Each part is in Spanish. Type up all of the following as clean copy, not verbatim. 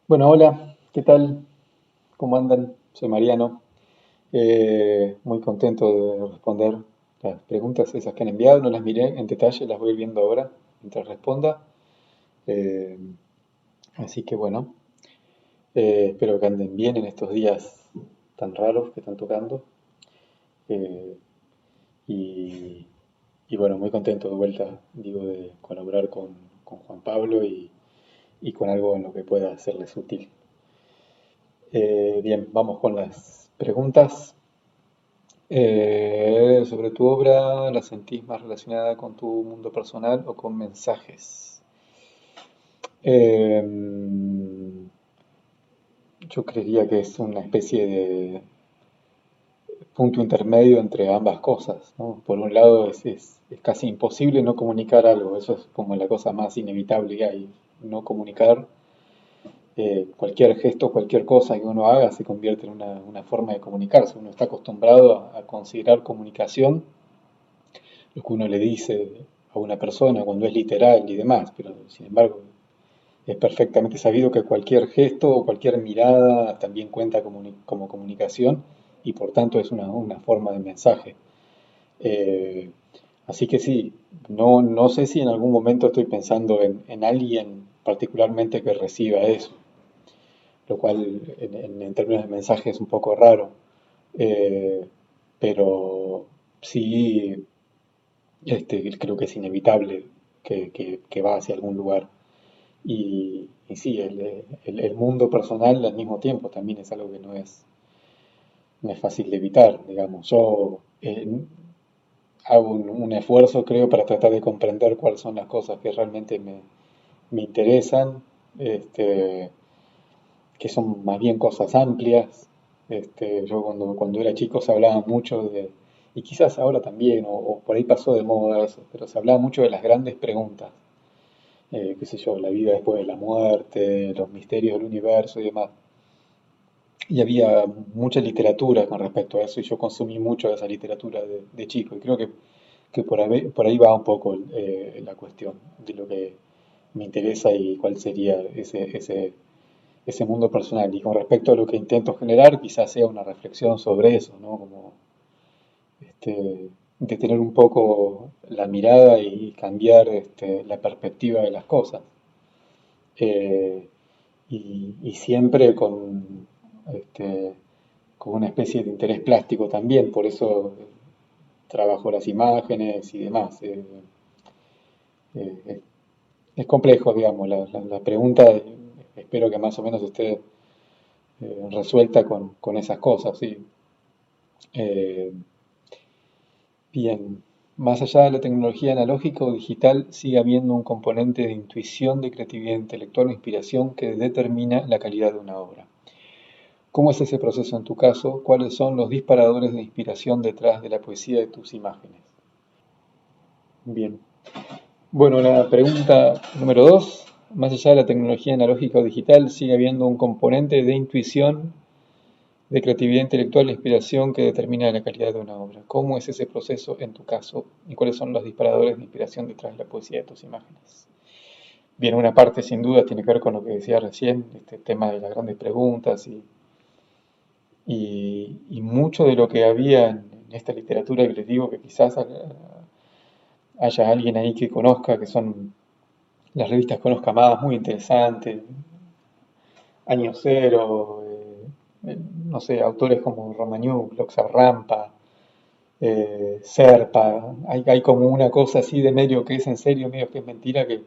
Bueno, hola, ¿qué tal? ¿Cómo andan? Soy Mariano. Muy contento de responder las preguntas esas que han enviado. No las miré en detalle, las voy a ir viendo ahora mientras responda. Eh, Así que bueno, espero que anden bien en estos días tan raros que están tocando. Eh, y, y bueno, muy contento de vuelta, digo, de colaborar con Juan Pablo y con algo en lo que pueda serles útil. Bien, vamos con las preguntas. Sobre tu obra, ¿la sentís más relacionada con tu mundo personal o con mensajes? Eh, yo creería que es una especie de punto intermedio entre ambas cosas, ¿no? Por un lado es casi imposible no comunicar algo, eso es como la cosa más inevitable que hay, no comunicar. Cualquier gesto, cualquier cosa que uno haga se convierte en una forma de comunicarse. Uno está acostumbrado a considerar comunicación lo que uno le dice a una persona cuando es literal y demás, pero sin embargo es perfectamente sabido que cualquier gesto o cualquier mirada también cuenta como comunicación y por tanto es una forma de mensaje. Eh, Así que sí, no sé si en algún momento estoy pensando en alguien particularmente que reciba eso, lo cual en términos de mensaje es un poco raro. Eh, pero sí, creo que es inevitable que va hacia algún lugar. Y sí, el mundo personal al mismo tiempo también es algo que no es fácil de evitar, digamos. Yo hago un esfuerzo, creo, para tratar de comprender cuáles son las cosas que realmente me interesan, este, que son más bien cosas amplias. Yo cuando era chico se hablaba mucho y quizás ahora también, o por ahí pasó de moda eso, pero se hablaba mucho de las grandes preguntas, qué sé yo, la vida después de la muerte, los misterios del universo y demás. Y había mucha literatura con respecto a eso y yo consumí mucho de esa literatura de chico y creo que por ahí va un poco la cuestión de lo que me interesa y cuál sería ese mundo personal. Y con respecto a lo que intento generar, quizás sea una reflexión sobre eso, ¿no? Como de tener un poco la mirada y cambiar la perspectiva de las cosas. Eh, y siempre este, con una especie de interés plástico también, por eso trabajo las imágenes y demás. Eh, es complejo, digamos, la pregunta, espero que más o menos esté resuelta con esas cosas, sí. Eh, Bien, más allá de la tecnología analógica o digital, sigue habiendo un componente de intuición, de creatividad intelectual o inspiración que determina la calidad de una obra. ¿Cómo es ese proceso en tu caso? ¿Cuáles son los disparadores de inspiración detrás de la poesía de tus imágenes? Bien. Bueno, la pregunta número dos. Más allá de la tecnología analógica o digital, sigue habiendo un componente de intuición, de creatividad intelectual e inspiración que determina la calidad de una obra. ¿Cómo es ese proceso en tu caso? ¿Y cuáles son los disparadores de inspiración detrás de la poesía de tus imágenes? Bien, una parte sin duda tiene que ver con lo que decía recién, este tema de las grandes preguntas y mucho de lo que había en esta literatura que les digo que quizás haya alguien ahí que conozca, que son las revistas Conozca Más, muy interesantes, Año Cero, no sé, autores como Romagnuc, Loxa Rampa, Serpa, hay como una cosa así de medio que es en serio, medio que es mentira, que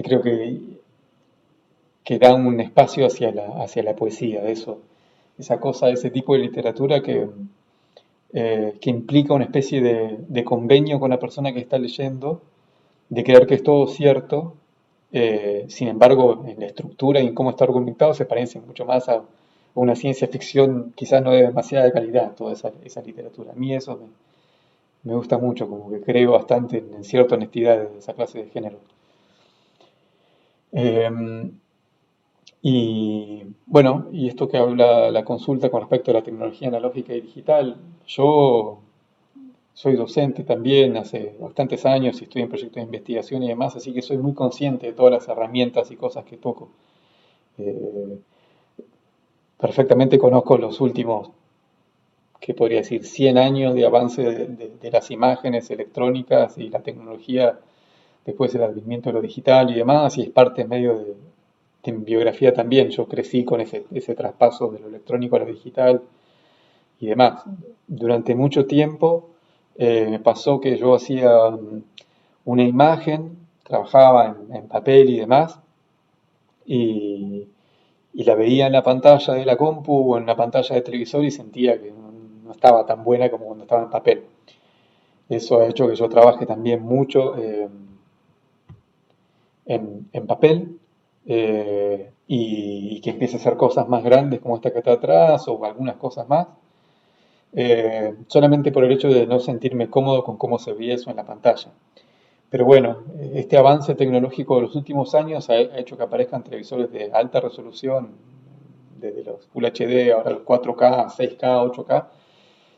creo que da un espacio hacia la poesía, de eso, esa cosa, ese tipo de literatura que implica una especie de convenio con la persona que está leyendo, de creer que es todo cierto, sin embargo, en la estructura y en cómo está argumentado se parece mucho más a una ciencia ficción quizás no de demasiada calidad, toda esa literatura. A mí eso me gusta mucho, como que creo bastante en cierta honestidad de esa clase de género. Eh, y bueno, y esto que habla la consulta con respecto a la tecnología analógica y digital, yo soy docente también hace bastantes años y estoy en proyectos de investigación y demás, así que soy muy consciente de todas las herramientas y cosas que toco. Eh, Perfectamente conozco los últimos, que podría decir, 100 años de avance de las imágenes electrónicas y la tecnología, después el advenimiento de lo digital y demás, y es parte medio de mi biografía también. Yo crecí con ese traspaso de lo electrónico a lo digital y demás. Durante mucho tiempo me pasó que yo hacía una imagen, trabajaba en papel y demás, y, y la veía en la pantalla de la compu o en la pantalla de televisor y sentía que no estaba tan buena como cuando estaba en papel. Eso ha hecho que yo trabaje también mucho en papel, y que empiece a hacer cosas más grandes como esta que está atrás o algunas cosas más, solamente por el hecho de no sentirme cómodo con cómo se veía eso en la pantalla. Pero bueno, este avance tecnológico de los últimos años ha hecho que aparezcan televisores de alta resolución, desde los Full HD, ahora los 4K, 6K, 8K,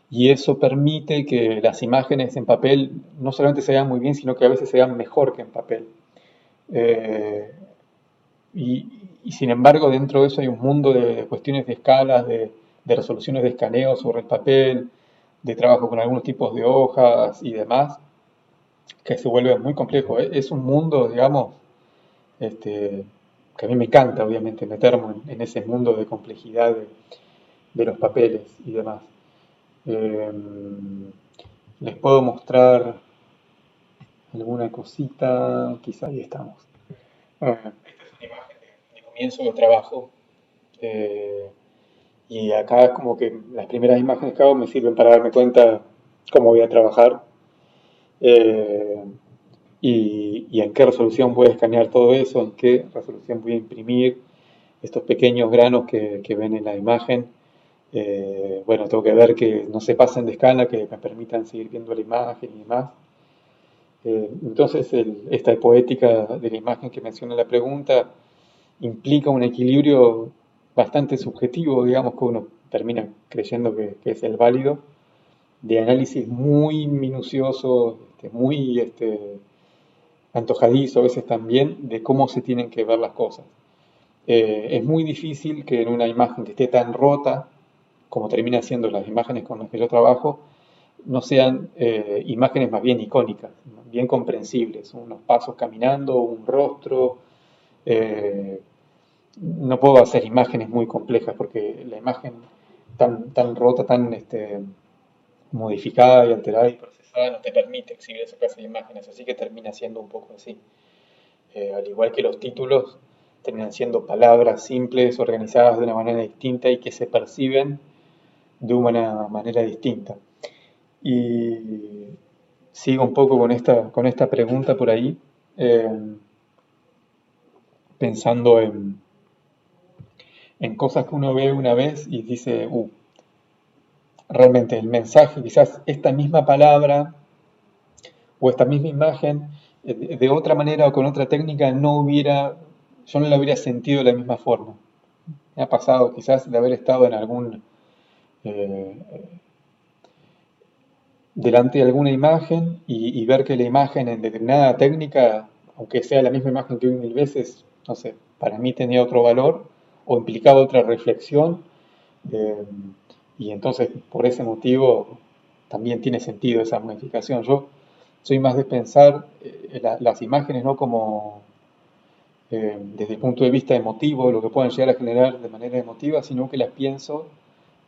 y eso permite que las imágenes en papel no solamente se vean muy bien, sino que a veces se vean mejor que en papel. Eh, y sin embargo, dentro de eso hay un mundo de cuestiones de escalas, de resoluciones de escaneo sobre el papel, de trabajo con algunos tipos de hojas y demás, que se vuelve muy complejo. Es un mundo, digamos, este, que a mí me encanta, obviamente, meterme en ese mundo de complejidad de los papeles y demás. Eh, Les puedo mostrar alguna cosita, quizá ahí estamos. Esta es una imagen de comienzo de trabajo. eh, y acá como que las primeras imágenes que hago me sirven para darme cuenta cómo voy a trabajar, eh, y en qué resolución voy a escanear todo eso, en qué resolución voy a imprimir estos pequeños granos que ven en la imagen. Bueno, tengo que ver que no se pasen de escala, que me permitan seguir viendo la imagen y demás. Entonces, esta poética de la imagen que menciona la pregunta implica un equilibrio bastante subjetivo, digamos, que uno termina creyendo que es el válido, de análisis muy minucioso, muy antojadizo a veces también, de cómo se tienen que ver las cosas. Es muy difícil que en una imagen que esté tan rota, como termina siendo las imágenes con las que yo trabajo, no sean imágenes más bien icónicas, bien comprensibles, unos pasos caminando, un rostro. eh, no puedo hacer imágenes muy complejas porque la imagen tan rota, tan modificada y alterada y procesada no te permite exhibir esa clase de imágenes, así que termina siendo un poco así. Al igual que los títulos, terminan siendo palabras simples, organizadas de una manera distinta y que se perciben de una manera distinta. Y sigo un poco con esta pregunta por ahí, eh, pensando en cosas que uno ve una vez y dice, realmente el mensaje, quizás esta misma palabra o esta misma imagen, de otra manera o con otra técnica, yo no la hubiera sentido de la misma forma. Me ha pasado quizás de haber estado en eh, delante de alguna imagen y ver que la imagen en determinada técnica, aunque sea la misma imagen que vi mil veces, no sé, para mí tenía otro valor o implicaba otra reflexión, eh, y entonces por ese motivo también tiene sentido esa modificación. Yo soy más de pensar las imágenes no como desde el punto de vista emotivo, lo que puedan llegar a generar de manera emotiva, sino que las pienso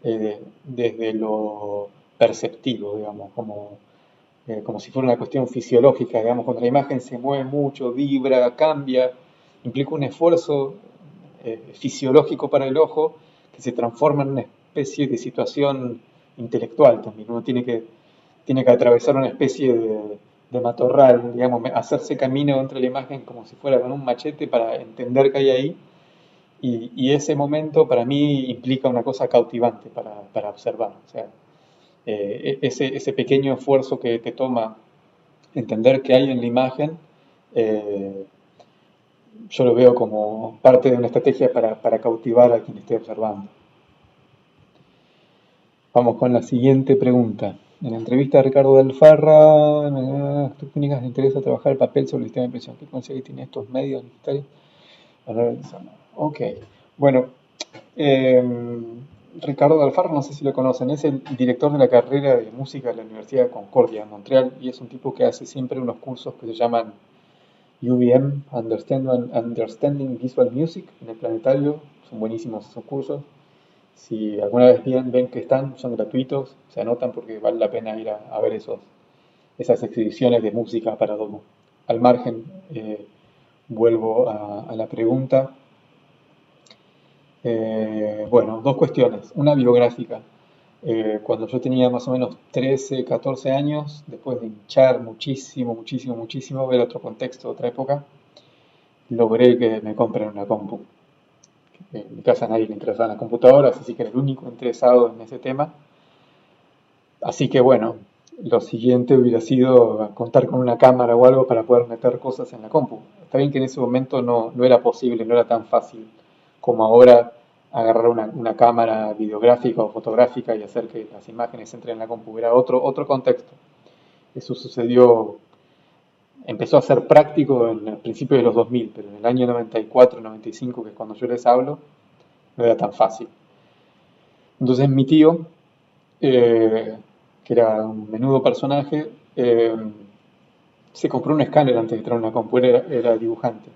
desde lo perceptivo, digamos, como si fuera una cuestión fisiológica, digamos, cuando la imagen se mueve mucho, vibra, cambia, implica un esfuerzo fisiológico para el ojo que se transforma en una especie de situación intelectual también. Uno tiene que atravesar una especie de matorral, digamos, hacerse camino entre la imagen como si fuera con un machete para entender qué hay ahí. Y ese momento para mí implica una cosa cautivante para observar. O sea, ese pequeño esfuerzo que te toma entender qué hay en la imagen, eh, yo lo veo como parte de una estrategia para cautivar a quien esté observando. Vamos con la siguiente pregunta. En la entrevista a Ricardo del Farra, ¿qué técnicas le interesa trabajar el papel sobre el sistema de impresión? ¿Qué consigue que tiene estos medios digitales? Ok. Bueno, eh, Ricardo Alfaro, no sé si lo conocen, es el director de la carrera de música de la Universidad de Concordia en Montreal y es un tipo que hace siempre unos cursos que se llaman UVM, Understanding Visual Music, en el planetario. Son buenísimos esos cursos. Si alguna vez ven que están, son gratuitos, se anotan porque vale la pena ir a ver esas exhibiciones de música para domo. Al margen, vuelvo a la pregunta. Bueno, dos cuestiones. Una biográfica. Cuando yo tenía más o menos 13, 14 años, después de hinchar muchísimo, muchísimo, muchísimo, ver otro contexto, otra época, logré que me compren una compu. En mi casa a nadie le interesaban las computadoras, así que era el único interesado en ese tema. Así que bueno, lo siguiente hubiera sido contar con una cámara o algo para poder meter cosas en la compu. Está bien que en ese momento no era posible, no era tan fácil como ahora agarrar una cámara videográfica o fotográfica y hacer que las imágenes entren en la compu. Era otro contexto. Eso sucedió, empezó a ser práctico en el principio de los 2000, pero en el año 94, 95, que es cuando yo les hablo, no era tan fácil. Entonces mi tío, eh, que era un menudo personaje, se compró un escáner antes de entrar a una compu, era dibujante.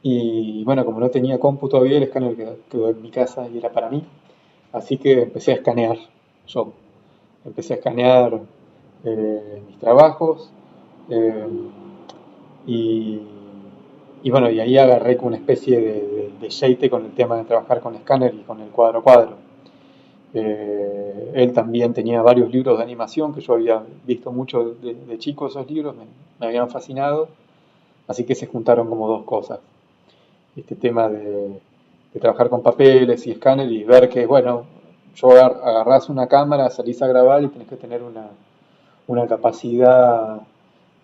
Y bueno, como no tenía compu todavía, el escáner quedó en mi casa y era para mí. Así que empecé a escanear yo. Empecé a escanear mis trabajos eh, y, y bueno, y ahí agarré como una especie de yeite con el tema de trabajar con escáner y con el cuadro a cuadro. Él también tenía varios libros de animación que yo había visto mucho de chico, esos libros me habían fascinado, así que se juntaron como dos cosas. Este tema de trabajar con papeles y escáner y ver que, bueno, yo agarrás una cámara, salís a grabar y tenés que tener una capacidad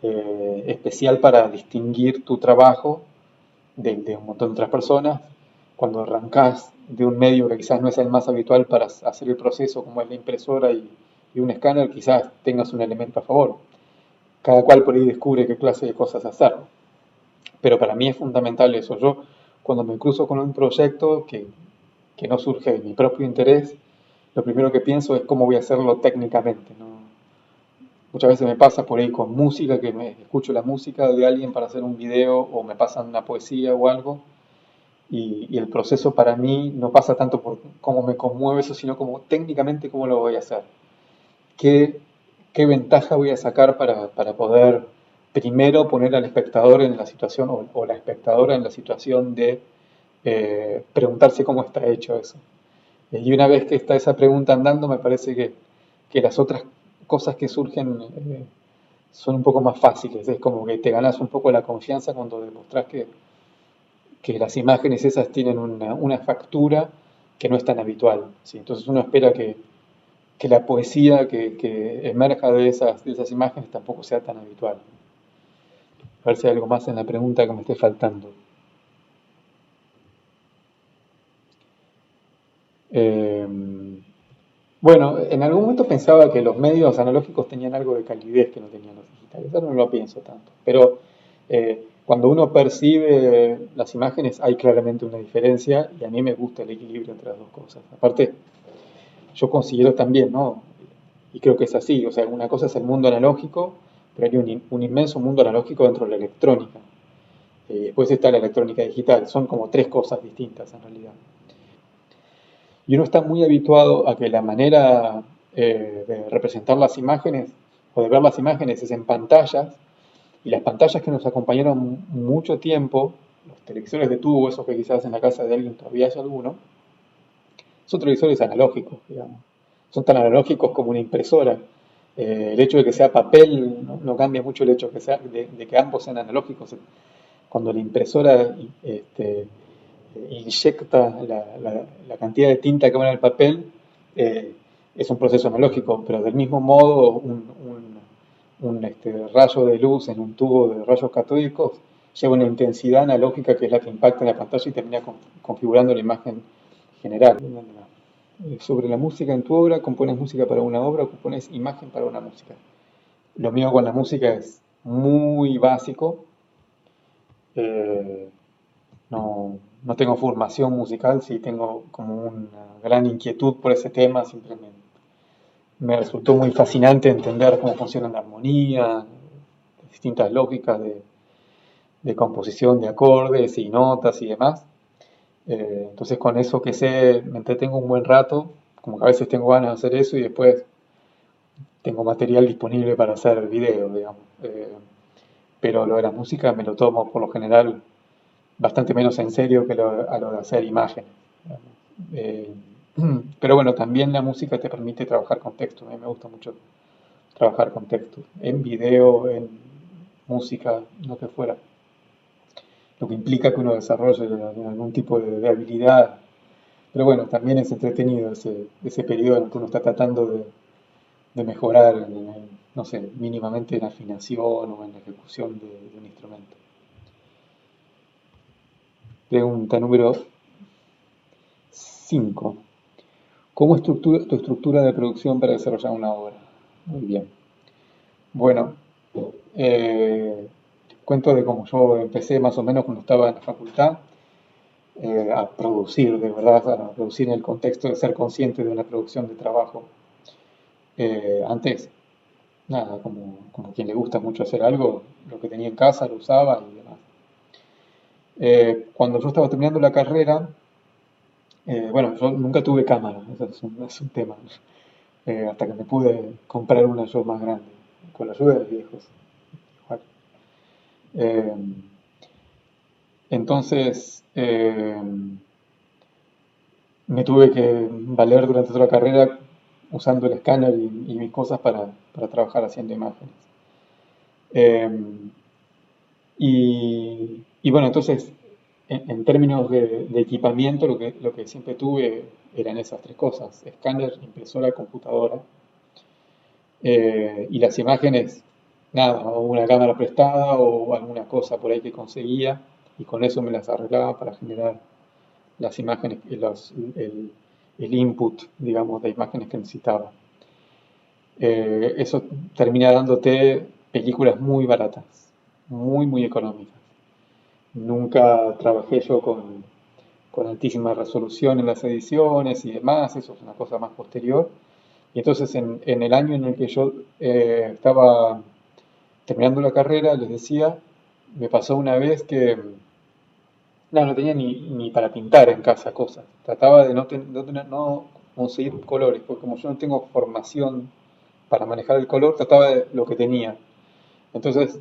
especial para distinguir tu trabajo de un montón de otras personas. Cuando arrancás de un medio que quizás no es el más habitual para hacer el proceso, como es la impresora y un escáner, quizás tengas un elemento a favor. Cada cual por ahí descubre qué clase de cosas hacer. Pero para mí es fundamental eso. Yo, cuando me cruzo con un proyecto que no surge de mi propio interés, lo primero que pienso es cómo voy a hacerlo técnicamente, ¿no? Muchas veces me pasa por ahí con música, que me escucho la música de alguien para hacer un video o me pasan una poesía o algo, y el proceso para mí no pasa tanto por cómo me conmueve eso, sino como técnicamente cómo lo voy a hacer. ¿Qué, qué ventaja voy a sacar para poder primero poner al espectador en la situación o la espectadora en la situación de preguntarse cómo está hecho eso? Y una vez que está esa pregunta andando, me parece que las otras cosas que surgen son un poco más fáciles. Es como que te ganas un poco la confianza cuando demostrás que las imágenes esas tienen una factura que no es tan habitual, ¿sí? Entonces uno espera que la poesía que emerja de esas imágenes tampoco sea tan habitual. A ver si hay algo más en la pregunta que me esté faltando. Eh, bueno, en algún momento pensaba que los medios analógicos tenían algo de calidez que no tenían los digitales. Ahora no lo pienso tanto. Pero cuando uno percibe las imágenes hay claramente una diferencia y a mí me gusta el equilibrio entre las dos cosas. Aparte, yo considero también, ¿no? Y creo que es así, o sea, una cosa es el mundo analógico, pero hay un inmenso mundo analógico dentro de la electrónica. Después está la electrónica digital, son como tres cosas distintas en realidad. Y uno está muy habituado a que la manera de representar las imágenes o de ver las imágenes es en pantallas, y las pantallas que nos acompañaron mucho tiempo, los televisores de tubo, esos que quizás en la casa de alguien todavía hay alguno, son televisores analógicos, digamos. Son tan analógicos como una impresora. El hecho de que sea papel no cambia mucho el hecho de que ambos sean analógicos. Cuando la impresora inyecta la cantidad de tinta que va en el papel, eh, es un proceso analógico, pero del mismo modo un rayo de luz en un tubo de rayos catódicos lleva una intensidad analógica que es la que impacta en la pantalla y termina configurando la imagen general. Sobre la música en tu obra, ¿compones música para una obra o compones imagen para una música? Lo mío con la música es muy básico. Eh, no, no tengo formación musical, sí tengo como una gran inquietud por ese tema, siempre me resultó muy fascinante entender cómo funciona la armonía, distintas lógicas de composición de acordes y notas y demás. Entonces con eso que sé me entretengo un buen rato, como que a veces tengo ganas de hacer eso y después tengo material disponible para hacer videos, digamos. Pero lo de la música me lo tomo por lo general bastante menos en serio que a lo de hacer imágenes. Digamos. Eh, pero bueno, también la música te permite trabajar con texto. A mí me gusta mucho trabajar con texto, en video, en música, lo que fuera. Lo que implica que uno desarrolle algún tipo de habilidad. Pero bueno, también es entretenido ese periodo en el que uno está tratando de mejorar, no sé, mínimamente en afinación o en la ejecución de un instrumento. Pregunta número 5. ¿Cómo es tu estructura de producción para desarrollar una obra? Muy bien. Bueno, cuento de cómo yo empecé más o menos cuando estaba en la facultad a producir, de verdad, a producir en el contexto de ser consciente de una producción de trabajo. Antes, nada, como quien le gusta mucho hacer algo, lo que tenía en casa lo usaba y demás. Cuando yo estaba terminando la carrera, bueno, yo nunca tuve cámara, eso es un tema, hasta que me pude comprar una yo más grande, con la ayuda de los viejos. Igual. Eh, entonces, me tuve que valer durante toda la carrera usando el escáner y mis cosas para trabajar haciendo imágenes. Eh, y bueno, entonces, en términos de equipamiento, lo que siempre tuve eran esas tres cosas: escáner, impresora, computadora. Y las imágenes, nada, o una cámara prestada o alguna cosa por ahí que conseguía, y con eso me las arreglaba para generar las imágenes, el input, digamos, de imágenes que necesitaba. Eso termina dándote películas muy baratas, muy, muy económicas. Nunca trabajé yo con altísima resolución en las ediciones y demás, eso es una cosa más posterior. Y entonces en el año en el que yo estaba terminando la carrera, les decía, me pasó una vez que no tenía ni para pintar en casa cosas. Trataba de no conseguir colores, porque como yo no tengo formación para manejar el color, trataba de lo que tenía. Entonces,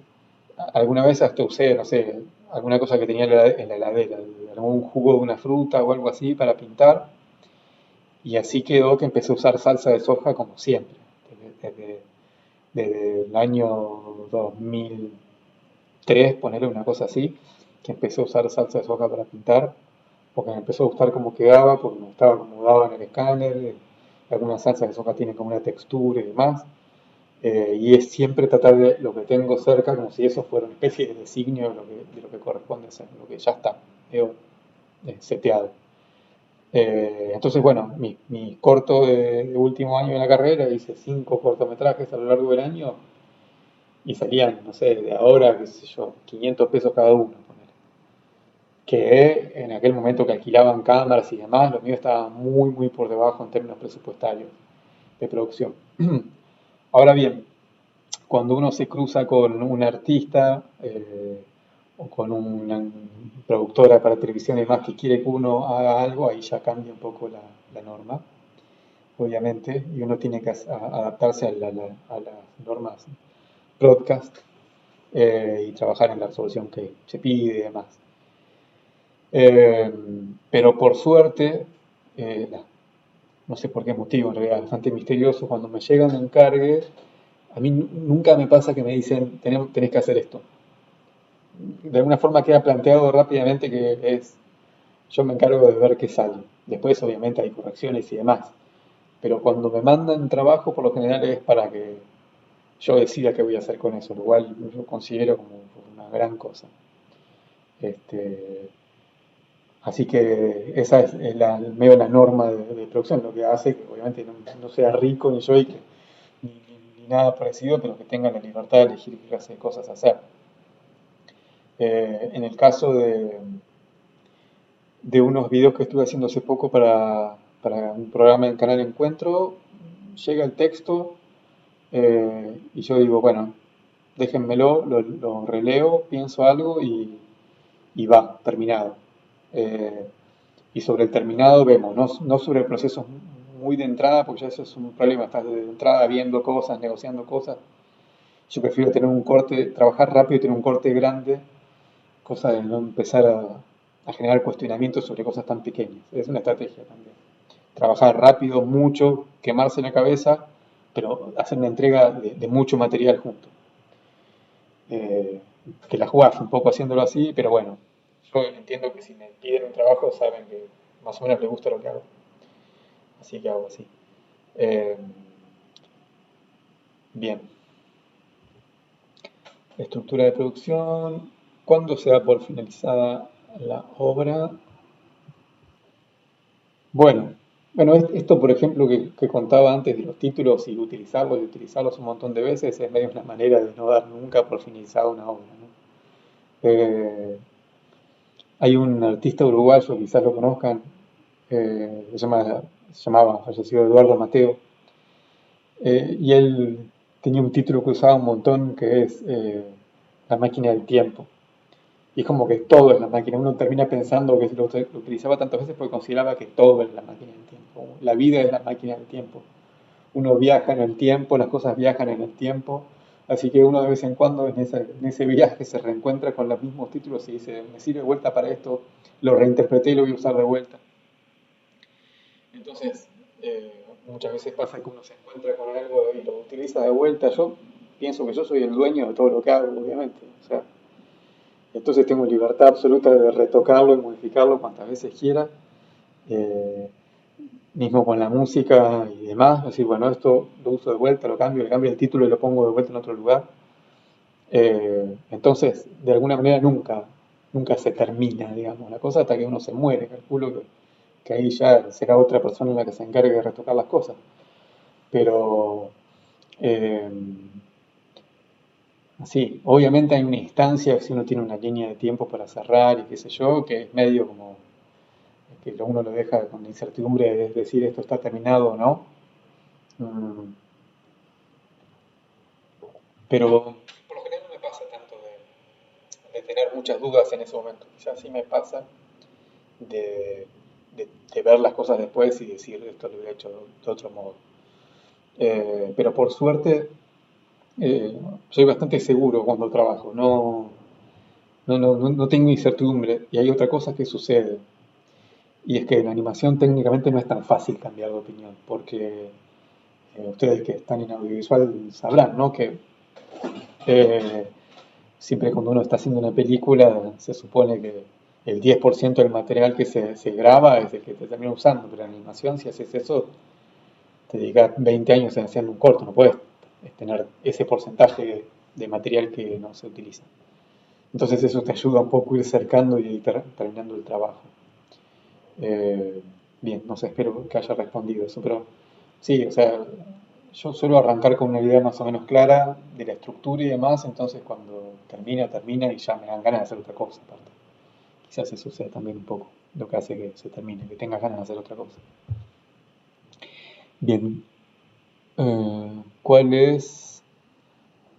alguna vez hasta usé, no sé, alguna cosa que tenía en la heladera, algún jugo de una fruta o algo así para pintar. Y así quedó que empecé a usar salsa de soja como siempre, desde, desde el año 2003, ponerle una cosa así, que empecé a usar salsa de soja para pintar, porque me empezó a gustar cómo quedaba, porque me estaba acomodado en el escáner, algunas salsas de soja tienen como una textura y demás, y es siempre tratar de lo que tengo cerca como si eso fuera una especie de designio de lo que corresponde hacer, lo que ya está, seteado. Entonces, bueno, mi corto de último año de la carrera, hice 5 cortometrajes a lo largo del año y salían, no sé, de ahora, qué sé yo, 500 pesos cada uno. Ponele. Que en aquel momento que alquilaban cámaras y demás, lo mío estaba muy, muy por debajo en términos presupuestarios de producción. Ahora bien, cuando uno se cruza con un artista o con una productora para televisión y demás que quiere que uno haga algo, ahí ya cambia un poco la norma, obviamente, y uno tiene que adaptarse a las normas broadcast y trabajar en la resolución que se pide y demás. Eh, pero por suerte, no sé por qué motivo, en realidad, bastante misterioso, cuando me llega un encargue, a mí nunca me pasa que me dicen, tenés que hacer esto. De alguna forma queda planteado rápidamente que es, yo me encargo de ver qué sale. Después obviamente hay correcciones y demás. Pero cuando me mandan trabajo, por lo general es para que yo decida qué voy a hacer con eso, lo cual yo considero como una gran cosa. Este, así que esa es medio la norma de producción, lo que hace que obviamente no sea rico ni yo ni nada parecido, pero que tengan la libertad de elegir qué clase de cosas hacer. En el caso de unos videos que estuve haciendo hace poco para un programa en Canal Encuentro. Llega el texto y yo digo, bueno, déjenmelo, lo releo, pienso algo y va, terminado. Eh, y sobre el terminado vemos, no sobre procesos muy de entrada, porque ya eso es un problema, estás de entrada viendo cosas, negociando cosas. Yo prefiero tener un corte, trabajar rápido y tener un corte grande, cosa de no empezar a generar cuestionamientos sobre cosas tan pequeñas. Es una estrategia también. Trabajar rápido, mucho, quemarse la cabeza, pero hacer una entrega de mucho material junto. Eh, que la jugás un poco haciéndolo así, pero bueno, yo entiendo que si me piden un trabajo saben que más o menos les gusta lo que hago, así que hago así. Eh, bien, estructura de producción, ¿cuándo se da por finalizada la obra? Bueno, bueno, esto por ejemplo que contaba antes de los títulos y utilizarlos un montón de veces es medio una manera de no dar nunca por finalizada una obra, ¿no? Hay un artista uruguayo, quizás lo conozcan, se llamaba, fallecido Eduardo Mateo, y él tenía un título que usaba un montón que es La máquina del tiempo. Y es como que todo es la máquina. Uno termina pensando que lo utilizaba tantas veces porque consideraba que todo es la máquina del tiempo. La vida es la máquina del tiempo. Uno viaja en el tiempo, las cosas viajan en el tiempo. Así que uno de vez en cuando en ese viaje se reencuentra con los mismos títulos y dice, me sirve de vuelta para esto, lo reinterpreté y lo voy a usar de vuelta. Entonces, muchas veces pasa que uno se encuentra con algo y lo utiliza de vuelta. Yo pienso que yo soy el dueño de todo lo que hago, obviamente. O sea, entonces tengo libertad absoluta de retocarlo y modificarlo cuantas veces quiera. Eh, Mismo con la música y demás, decir, bueno, esto lo uso de vuelta, lo cambio, le cambio el título y lo pongo de vuelta en otro lugar. Entonces, de alguna manera nunca se termina, digamos, la cosa hasta que uno se muere. Calculo que ahí ya será otra persona la que se encargue de retocar las cosas. Pero, eh, sí, obviamente hay una instancia, si uno tiene una línea de tiempo para cerrar y qué sé yo, que es medio como que uno lo deja con la incertidumbre de decir esto está terminado o no. Mm, pero por lo general no me pasa tanto de tener muchas dudas en ese momento. Quizás sí me pasa de, de ver las cosas después y decir esto lo hubiera hecho de otro modo. Pero por suerte eh, soy bastante seguro cuando trabajo, no tengo incertidumbre. Y hay otra cosa que sucede, y es que en animación técnicamente no es tan fácil cambiar de opinión, porque ustedes que están en audiovisual sabrán, ¿no? Que eh, siempre cuando uno está haciendo una película se supone que el 10% del material que se graba es el que te termina usando, pero en animación si haces eso te dedicas 20 años en haciendo un corto, no puedes tener ese porcentaje de material que no se utiliza. Entonces eso te ayuda un poco a ir cercando y terminando el trabajo. Eh, Bien, no sé, espero que haya respondido eso, pero sí, o sea, yo suelo arrancar con una idea más o menos clara de la estructura y demás, entonces cuando termina y ya me dan ganas de hacer otra cosa aparte. Quizás eso sea también un poco lo que hace que se termine, que tengas ganas de hacer otra cosa. Bien, ¿cuál es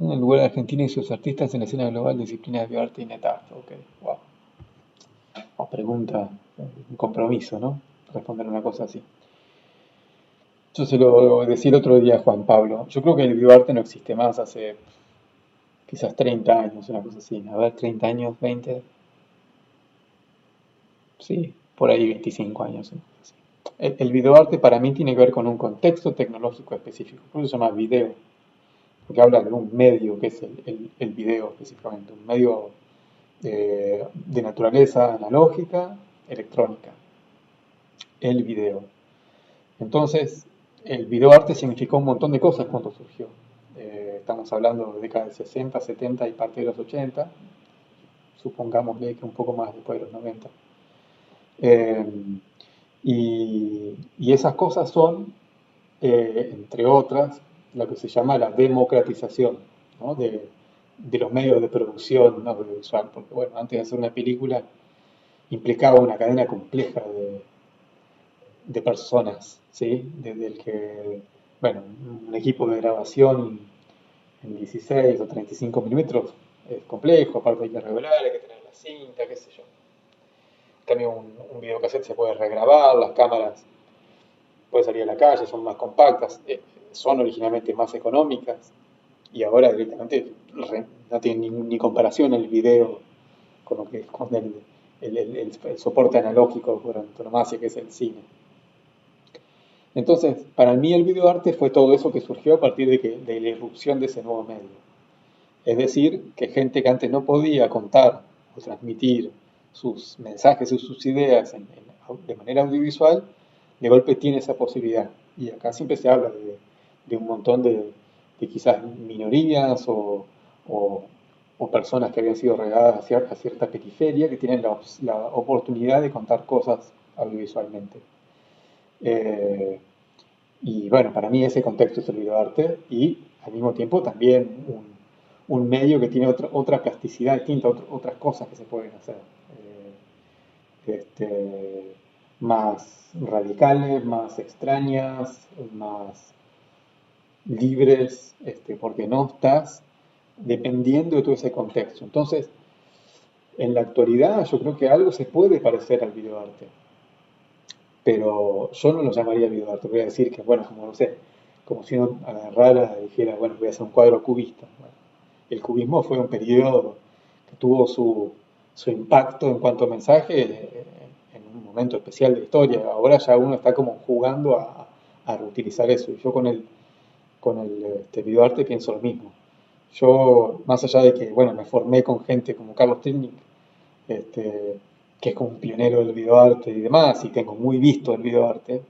el lugar de Argentina y sus artistas en la escena global de disciplinas de arte y netarte? Ok, wow. O pregunta, un compromiso, ¿no? Responder una cosa así. Yo se lo decía el otro día a Juan Pablo. Yo creo que el videoarte no existe más hace quizás 30 años, una cosa así. A ver, 30 años, 20, sí, por ahí 25 años. Una cosa así. El videoarte para mí tiene que ver con un contexto tecnológico específico. Por eso se llama video, porque habla de un medio que es el video específicamente, un medio de naturaleza analógica, electrónica, el video. Entonces, el videoarte significó un montón de cosas cuando surgió. Estamos hablando de décadas de 60, 70 y parte de los 80, supongámosle que un poco más después de los 90. Eh, y esas cosas son, entre otras, lo que se llama la democratización, ¿no? de los medios de producción audiovisual. Porque bueno, antes de hacer una película implicaba una cadena compleja de personas, ¿sí? Desde el que, bueno, un equipo de grabación en 16 o 35 milímetros es complejo, aparte hay que revelar, hay que tener la cinta, qué sé yo. También un videocassette se puede regrabar, las cámaras pueden salir a la calle, son más compactas, son originalmente más económicas y ahora directamente no tiene ni comparación el video con lo que es con el soporte analógico por antonomasia que es el cine. Entonces, para mí el videoarte fue todo eso que surgió a partir de la irrupción de ese nuevo medio. Es decir, que gente que antes no podía contar o transmitir sus mensajes y sus ideas de manera audiovisual, de golpe tiene esa posibilidad. Y acá siempre se habla de un montón de quizás minorías o- o personas que habían sido regadas a cierta periferia que tienen la oportunidad de contar cosas audiovisualmente. Eh, y bueno, para mí ese contexto es el videoarte y al mismo tiempo también un medio que tiene otra plasticidad distinta, otras cosas que se pueden hacer. Más radicales, más extrañas, más libres, porque no estás dependiendo de todo ese contexto. Entonces, en la actualidad yo creo que algo se puede parecer al videoarte, pero yo no lo llamaría videoarte, voy a decir que, bueno, como no sé, como si uno agarrara y dijera, bueno, voy a hacer un cuadro cubista. Bueno, el cubismo fue un periodo que tuvo su impacto en cuanto a mensaje en un momento especial de la historia. Ahora ya uno está como jugando a reutilizar eso. Y yo con el videoarte pienso lo mismo. Yo, más allá de que, bueno, me formé con gente como Carlos Trilling, este, que es como un pionero del videoarte y demás, y tengo muy visto el videoarte.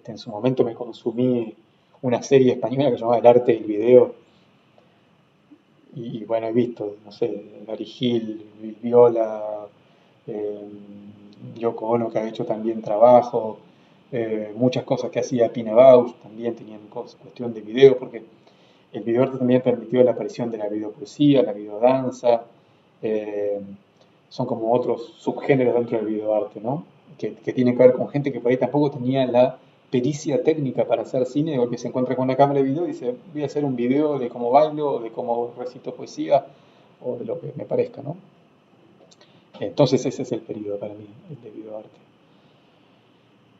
En su momento me consumí una serie española que se llamaba El arte del video, y bueno, he visto, no sé, Gary Hill, Luis Viola, eh, Yoko Ono, que ha hecho también trabajo, muchas cosas que hacía Pina Bausch también tenían cuestión de video, porque el videoarte también permitió la aparición de la videopoesía, la videodanza, eh, son como otros subgéneros dentro del videoarte, ¿no? Que tienen que ver con gente que por ahí tampoco tenía la pericia técnica para hacer cine, o que se encuentra con una cámara de video y dice, voy a hacer un video de cómo bailo, o de cómo recito poesía, o de lo que me parezca, ¿no? Entonces ese es el periodo para mí, el de videoarte.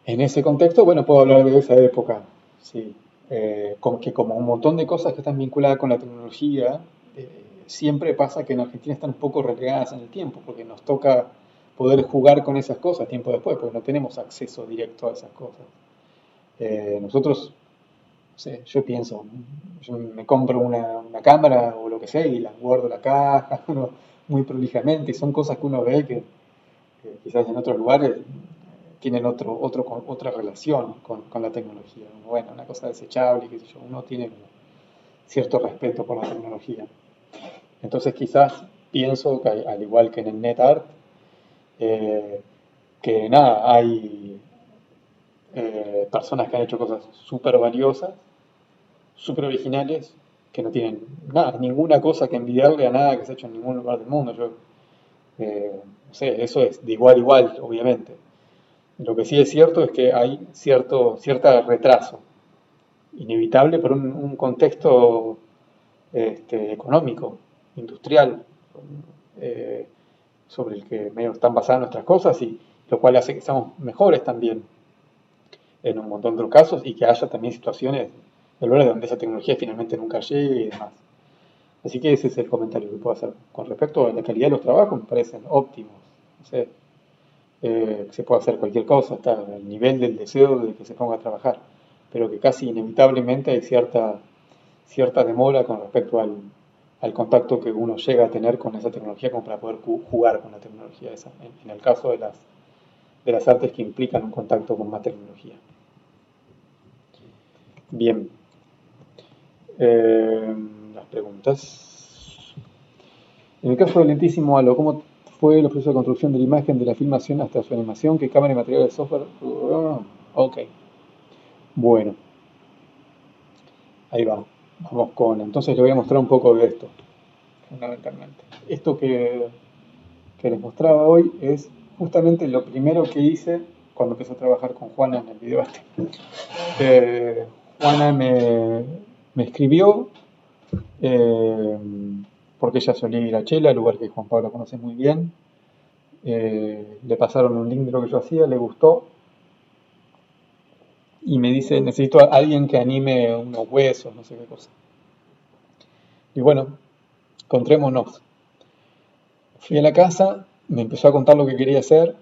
En ese contexto, bueno, puedo hablar de esa época, sí, que como un montón de cosas que están vinculadas con la tecnología, siempre pasa que en Argentina están un poco relegadas en el tiempo, porque nos toca poder jugar con esas cosas tiempo después, porque no tenemos acceso directo a esas cosas. Nosotros, no sé, yo pienso, yo me compro una cámara o lo que sea y la guardo en la caja, muy prolijamente, y son cosas que uno ve que quizás en otros lugares tienen otra relación con la tecnología. Bueno, una cosa desechable, qué sé yo, uno tiene cierto respeto por la tecnología. Entonces quizás pienso que al igual que en el NetArt, eh, que nada, hay personas que han hecho cosas súper valiosas, súper originales, que no tienen nada, ninguna cosa que envidiarle a nada que se ha hecho en ningún lugar del mundo. Yo, no sé, eso es de igual a igual, obviamente. Lo que sí es cierto es que hay cierto retraso, inevitable por un contexto económico, industrial, eh, sobre el que medio están basadas nuestras cosas y lo cual hace que seamos mejores también en un montón de casos y que haya también situaciones de lugares donde esa tecnología finalmente nunca llegue y demás. Así que ese es el comentario que puedo hacer. Con respecto a la calidad de los trabajos, me parecen óptimos. No sé, se puede hacer cualquier cosa, está al nivel del deseo de que se ponga a trabajar, pero que casi inevitablemente hay cierta demora con respecto al contacto que uno llega a tener con esa tecnología como para poder jugar con la tecnología esa, en el caso de las artes que implican un contacto con más tecnología. Bien, eh, las preguntas. En el caso del lentísimo Halo, ¿cómo fue el proceso de construcción de la imagen de la filmación hasta su animación? ¿Qué cámara y material de software? Ok, bueno, ahí va. Vamos con. Entonces le voy a mostrar un poco de esto, fundamentalmente. Esto que les mostraba hoy es justamente lo primero que hice cuando empecé a trabajar con Juana en el video este. Juana me escribió eh, porque ella solía ir a Chela, lugar que Juan Pablo conoce muy bien. Le pasaron un link de lo que yo hacía, le gustó y me dice, necesito a alguien que anime unos huesos, no sé qué cosa. Y bueno, encontrémonos. Fui a la casa, me empezó a contar lo que quería hacer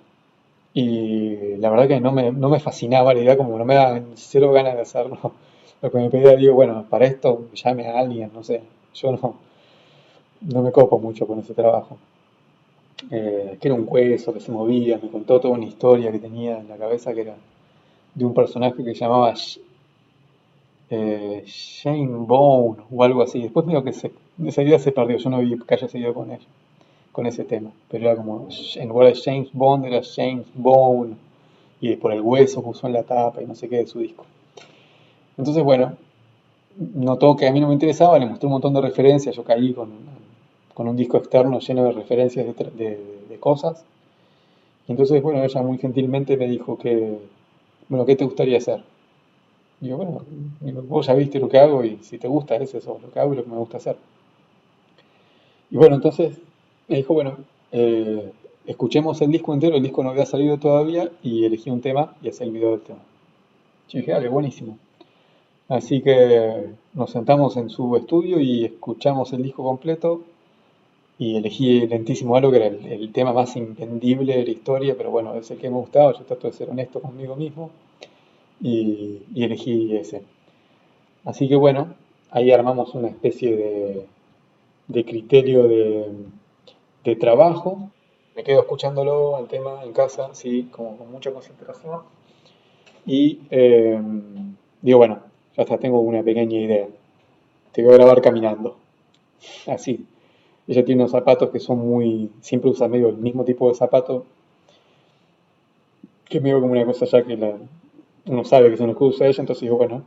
y la verdad que no me fascinaba la idea, como no me da cero ganas de hacerlo. Lo que me pedía, digo, bueno, para esto llame a alguien, no sé. Yo no me copo mucho con ese trabajo. Que era un hueso que se movía, me contó toda una historia que tenía en la cabeza que era de un personaje que se llamaba Shane Bone o algo así. Después medio que esa idea se perdió, yo no vi que haya seguido con ella, con ese tema. Pero era como, en lugar de James Bond era James Bone, y por el hueso que usó en la tapa y no sé qué de su disco. Entonces, bueno, notó que a mí no me interesaba, le mostré un montón de referencias, yo caí con un disco externo lleno de referencias de cosas. Y entonces, bueno, ella muy gentilmente me dijo que, bueno, ¿qué te gustaría hacer? Y yo, bueno, vos ya viste lo que hago y si te gusta es eso, lo que hago y lo que me gusta hacer. Y bueno, entonces me dijo, bueno, escuchemos el disco entero, el disco no había salido todavía y elegí un tema y hacé el video del tema. Yo dije, dale, buenísimo. Así que nos sentamos en su estudio y escuchamos el disco completo y elegí Lentísimo Halo, que era el tema más impendible de la historia, pero bueno, es el que me gustaba, yo trato de ser honesto conmigo mismo y elegí ese. Así que bueno, ahí armamos una especie de criterio de trabajo. Me quedo escuchándolo al tema en casa, sí, como con mucha concentración. Y digo, bueno, ya está, tengo una pequeña idea. Te voy a grabar caminando. Así. Ella tiene unos zapatos que son muy. Siempre usa medio el mismo tipo de zapato, que es medio como una cosa ya que uno sabe que son los que usa ella. Entonces digo, bueno,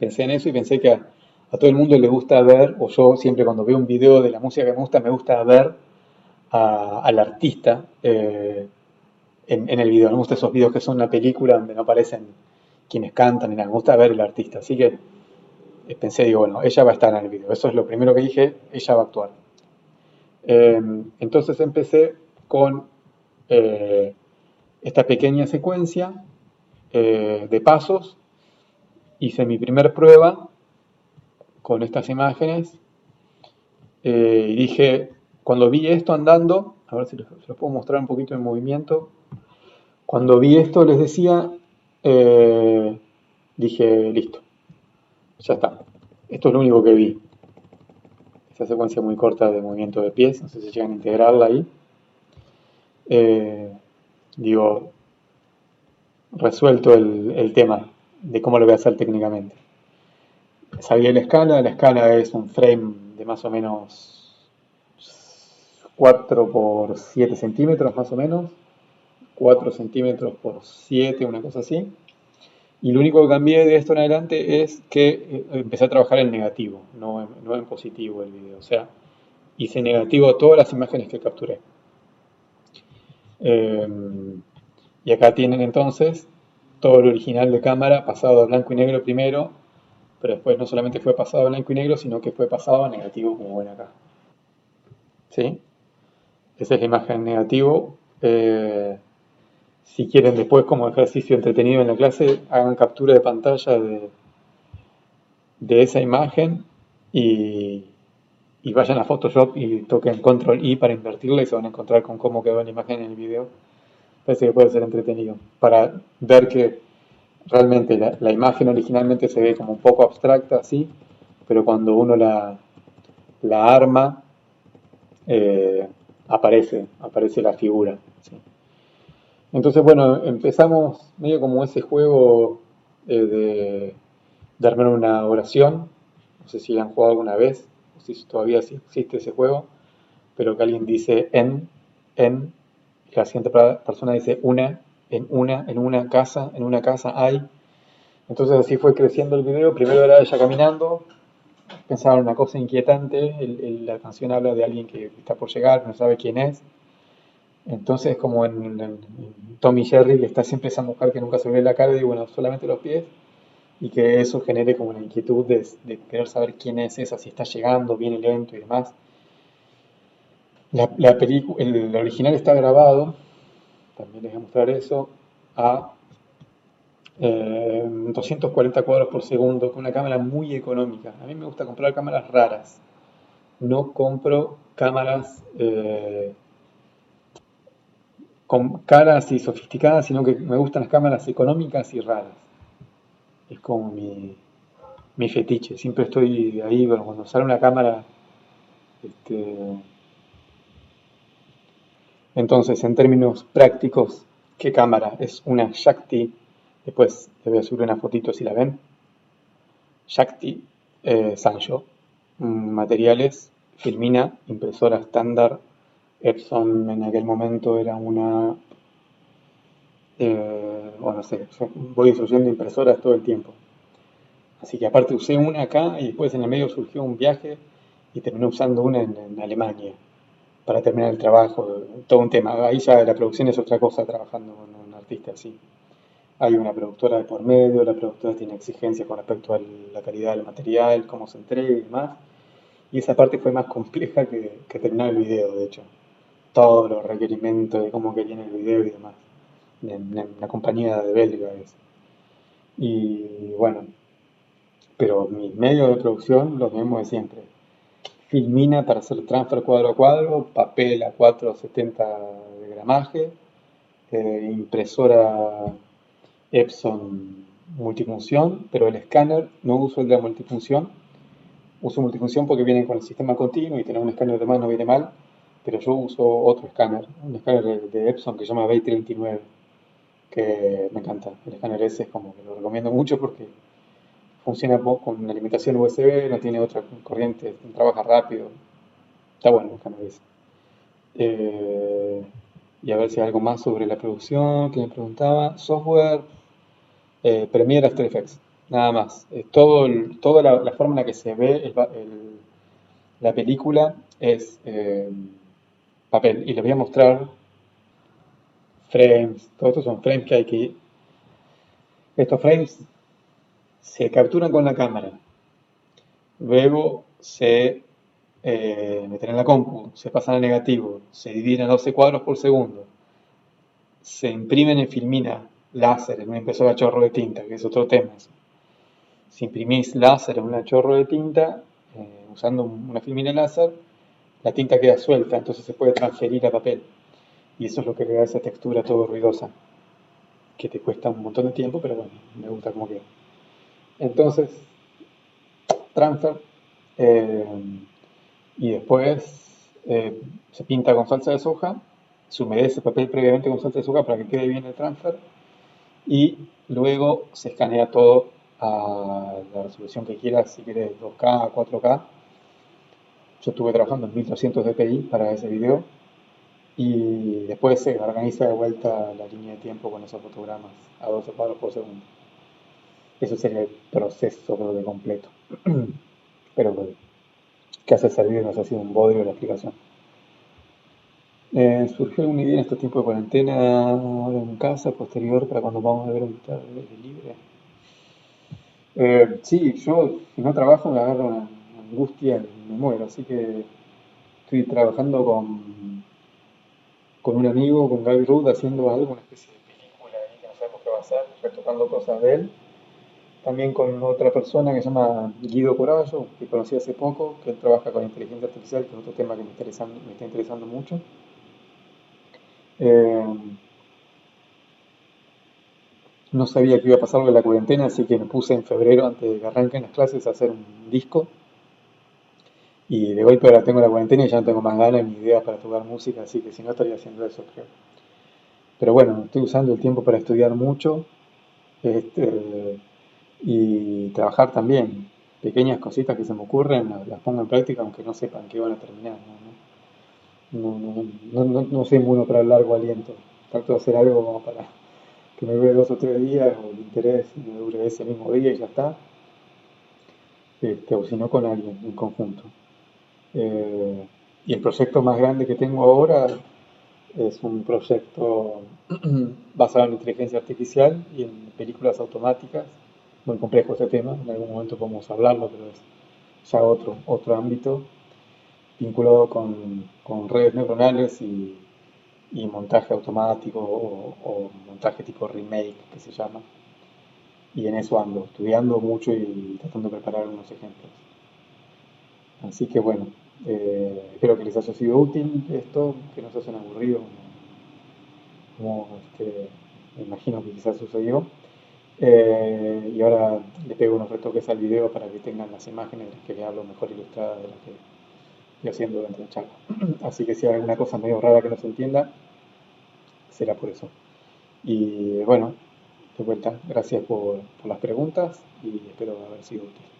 pensé en eso y pensé que a todo el mundo le gusta ver, o yo siempre cuando veo un video de la música que me gusta ver al artista en el video. No me gustan esos videos que son una película donde no aparecen quienes cantan ni nada. Me gusta ver el artista. Así que pensé, digo, bueno, ella va a estar en el video. Eso es lo primero que dije, ella va a actuar. Entonces empecé con eh, esta pequeña secuencia de pasos. Hice mi primer prueba con estas imágenes y dije, cuando vi esto andando, a ver si se los puedo mostrar un poquito en movimiento. Cuando vi esto les decía, eh, dije, listo, ya está. Esto es lo único que vi. Esta secuencia muy corta de movimiento de pies, no sé si llegan a integrarla ahí. Eh, digo, resuelto el tema de cómo lo voy a hacer técnicamente. Sabía la escala es un frame de más o menos 4 por 7 centímetros más o menos, 4 centímetros por 7, una cosa así. Y lo único que cambié de esto en adelante es que empecé a trabajar en negativo, no en positivo el video. O sea, hice negativo todas las imágenes que capturé. Eh, y acá tienen entonces todo el original de cámara pasado a blanco y negro primero, pero después no solamente fue pasado a blanco y negro, sino que fue pasado a negativo como ven acá. ¿Sí? Esa es la imagen negativo. Si quieren después como ejercicio entretenido en la clase, hagan captura de pantalla de esa imagen y, y vayan a Photoshop y toquen Control I para invertirla y se van a encontrar con cómo quedó la imagen en el video. Parece que puede ser entretenido para ver que realmente la imagen originalmente se ve como un poco abstracta así, pero cuando uno la arma eh, aparece la figura. ¿Sí? Entonces, bueno, empezamos medio como ese juego de armar una oración. No sé si han jugado alguna vez, o si todavía existe ese juego, pero que alguien dice en, y la siguiente persona dice en una casa hay. Entonces así fue creciendo el video. Primero era ella caminando, pensaba en una cosa inquietante. La canción habla de alguien que está por llegar, no sabe quién es. Entonces, como en Tom y Jerry, que está siempre esa mujer que nunca se ve la cara, y digo, bueno, solamente los pies, y que eso genere como una inquietud de querer saber quién es esa, si está llegando, viene lento y demás. El original está grabado, también les voy a mostrar eso, a 240 cuadros por segundo, con una cámara muy económica. A mí me gusta comprar cámaras raras, no compro cámaras con caras y sofisticadas, sino que me gustan las cámaras económicas y raras. Es como mi fetiche. Siempre estoy ahí, bueno, cuando sale una cámara. Este, entonces, en términos prácticos, ¿qué cámara? Es una Shakti. Después te voy a subir una fotito si la ven. Shakti Sanyo. Materiales, Filmina, impresora estándar. Epson en aquel momento era una. Bueno, no sé, yo voy instruyendo impresoras todo el tiempo. Así que aparte usé una acá y después en el medio surgió un viaje y terminé usando una en Alemania para terminar el trabajo, todo un tema. Ahí ya la producción es otra cosa trabajando con un artista así. Hay una productora de por medio, la productora tiene exigencias con respecto a la calidad del material, cómo se entrega y demás. Y esa parte fue más compleja que terminar el video, de hecho. Todos los requerimientos de cómo querían el video y demás. Una compañía de Bélgica es. Y bueno, pero mis medios de producción los mismos de siempre. Filmina para hacer transfer cuadro a cuadro, papel a 470 de gramaje, impresora Epson multifunción, pero el escáner no uso el de la multifunción. Uso multifunción porque viene con el sistema continuo y tener un escáner de más no viene mal, pero yo uso otro escáner, un escáner de Epson que se llama B39, que me encanta. El escáner ese es como que lo recomiendo mucho porque funciona con una alimentación USB, no tiene otra corriente, trabaja rápido. Está bueno el escáner ese. Eh, y a ver si hay algo más sobre la producción que me preguntaba. Software, Premiere After Effects, nada más. Toda la forma en la que se ve la película es papel. Y les voy a mostrar frames. Todos estos son frames que hay que ir. Estos frames se capturan con la cámara. Luego se meten en la compu, se pasan a negativo, se dividen a 12 cuadros por segundo, se imprimen en filmina láser en una impresora a chorro de tinta, que es otro tema. Si imprimís láser en un chorro de tinta, usando una filmina láser, la tinta queda suelta, entonces se puede transferir a papel. Y eso es lo que le da esa textura todo ruidosa, que te cuesta un montón de tiempo, pero bueno, me gusta como queda. Entonces, transfer, eh, y después se pinta con salsa de soja, se humedece el papel previamente con salsa de soja para que quede bien el transfer, y luego se escanea todo a la resolución que quieras, si quieres 2K, 4K. Yo estuve trabajando en 1200 dpi para ese video y después se organiza de vuelta la línea de tiempo con esos fotogramas a 12 cuadros por segundo. Eso sería el proceso creo que completo. Pero bueno, ¿qué hace servir? Nos ha sido un bodrio la explicación. Surgió alguna idea en estos tiempos de cuarentena ahora en casa, posterior para cuando vamos a ver un guitarra libre. Sí, yo si no trabajo me agarro una angustia y me muero, así que estoy trabajando con un amigo, con Gaby Rudd, haciendo algo, una especie de película ahí que no sabemos qué va a hacer, retocando cosas de él. También con otra persona que se llama Guido Corallo, que conocí hace poco, que él trabaja con inteligencia artificial, que es otro tema que me está interesando mucho. Eh, no sabía que iba a pasar algo de la cuarentena, así que me puse en febrero, antes de que arranquen las clases, a hacer un disco. Y de golpe ahora tengo la cuarentena y ya no tengo más ganas ni ideas para tocar música, así que si no estaría haciendo eso, creo. Pero bueno, estoy usando el tiempo para estudiar mucho, este, y trabajar también. Pequeñas cositas que se me ocurren, las pongo en práctica aunque no sepan que van a terminar. No soy bueno para el largo aliento. Trato de hacer algo como para que me dure 2 o 3 días o el interés me dure ese mismo día y ya está. O si no con alguien en conjunto. Y el proyecto más grande que tengo ahora Es un proyecto basado en inteligencia artificial y en películas automáticas. Muy complejo ese tema, en algún momento podemos hablarlo, pero es ya otro ámbito vinculado con redes neuronales y montaje automático o montaje tipo remake que se llama. Y en eso ando, estudiando mucho y tratando de preparar unos ejemplos. Así que bueno, espero que les haya sido útil esto, que no se hayan aburrido, como me imagino que quizás sucedió. Y ahora le pego unos retoques al video para que tengan las imágenes de las que le hablo mejor ilustradas de las que estoy haciendo durante la charla. Así que si hay alguna cosa medio rara que no se entienda, será por eso. Y bueno, de vuelta, gracias por las preguntas y espero haber sido útil.